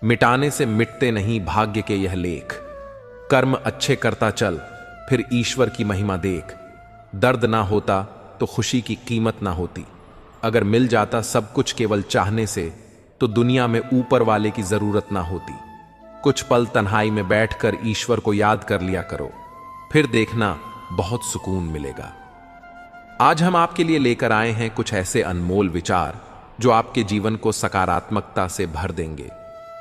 मिटाने से मिटते नहीं भाग्य के यह लेख। कर्म अच्छे करता चल, फिर ईश्वर की महिमा देख। दर्द ना होता तो खुशी की कीमत ना होती। अगर मिल जाता सब कुछ केवल चाहने से, तो दुनिया में ऊपर वाले की जरूरत ना होती। कुछ पल तन्हाई में बैठकर ईश्वर को याद कर लिया करो, फिर देखना बहुत सुकून मिलेगा। आज हम आपके लिए लेकर आए हैं कुछ ऐसे अनमोल विचार जो आपके जीवन को सकारात्मकता से भर देंगे।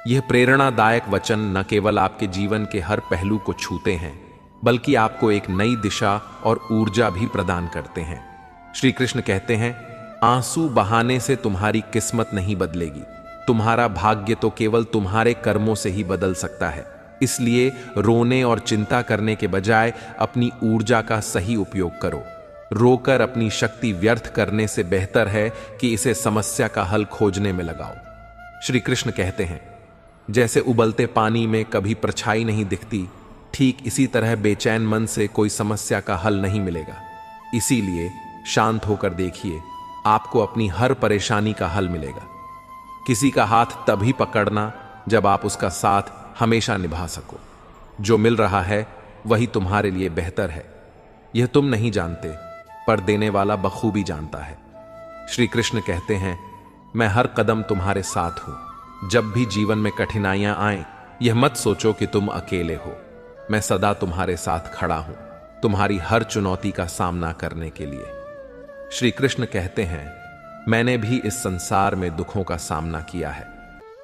यह प्रेरणादायक वचन न केवल आपके जीवन के हर पहलू को छूते हैं, बल्कि आपको एक नई दिशा और ऊर्जा भी प्रदान करते हैं। श्री कृष्ण कहते हैं, आंसू बहाने से तुम्हारी किस्मत नहीं बदलेगी। तुम्हारा भाग्य तो केवल तुम्हारे कर्मों से ही बदल सकता है। इसलिए रोने और चिंता करने के बजाय अपनी ऊर्जा का सही उपयोग करो। रोकर अपनी शक्ति व्यर्थ करने से बेहतर है कि इसे समस्या का हल खोजने में लगाओ। श्री कृष्ण कहते हैं, जैसे उबलते पानी में कभी परछाई नहीं दिखती, ठीक इसी तरह बेचैन मन से कोई समस्या का हल नहीं मिलेगा। इसीलिए शांत होकर देखिए, आपको अपनी हर परेशानी का हल मिलेगा। किसी का हाथ तभी पकड़ना जब आप उसका साथ हमेशा निभा सको। जो मिल रहा है वही तुम्हारे लिए बेहतर है। यह तुम नहीं जानते, पर देने वाला बखूबी जानता है। श्री कृष्ण कहते हैं, मैं हर कदम तुम्हारे साथ हूं। जब भी जीवन में कठिनाइयां आएं, यह मत सोचो कि तुम अकेले हो। मैं सदा तुम्हारे साथ खड़ा हूं, तुम्हारी हर चुनौती का सामना करने के लिए। श्री कृष्ण कहते हैं, मैंने भी इस संसार में दुखों का सामना किया है।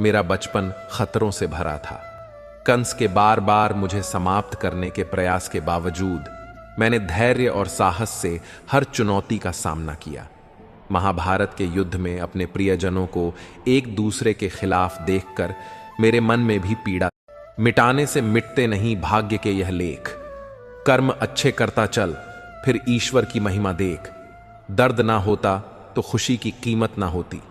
मेरा बचपन खतरों से भरा था। कंस के बार बार मुझे समाप्त करने के प्रयास के बावजूद मैंने धैर्य और साहस से हर चुनौती का सामना किया। महाभारत के युद्ध में अपने प्रियजनों को एक दूसरे के खिलाफ देखकर मेरे मन में भी पीड़ा। मिटाने से मिटते नहीं भाग्य के यह लेख। कर्म अच्छे करता चल, फिर ईश्वर की महिमा देख। दर्द ना होता तो खुशी की कीमत ना होती।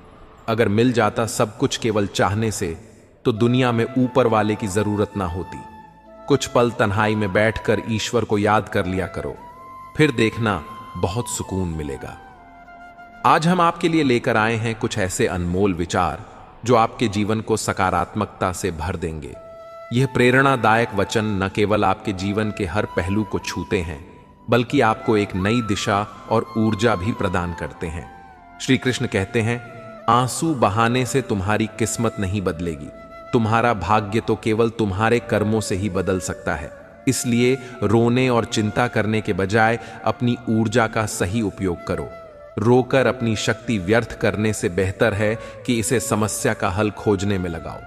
अगर मिल जाता सब कुछ केवल चाहने से, तो दुनिया में ऊपर वाले की जरूरत ना होती। कुछ पल तन्हाई में बैठकर ईश्वर को याद कर लिया करो, फिर देखना बहुत सुकून मिलेगा। आज हम आपके लिए लेकर आए हैं कुछ ऐसे अनमोल विचार जो आपके जीवन को सकारात्मकता से भर देंगे। यह प्रेरणादायक वचन न केवल आपके जीवन के हर पहलू को छूते हैं, बल्कि आपको एक नई दिशा और ऊर्जा भी प्रदान करते हैं। श्री कृष्ण कहते हैं, आंसू बहाने से तुम्हारी किस्मत नहीं बदलेगी। तुम्हारा भाग्य तो केवल तुम्हारे कर्मों से ही बदल सकता है। इसलिए रोने और चिंता करने के बजाय अपनी ऊर्जा का सही उपयोग करो। रोकर अपनी शक्ति व्यर्थ करने से बेहतर है कि इसे समस्या का हल खोजने में लगाओ।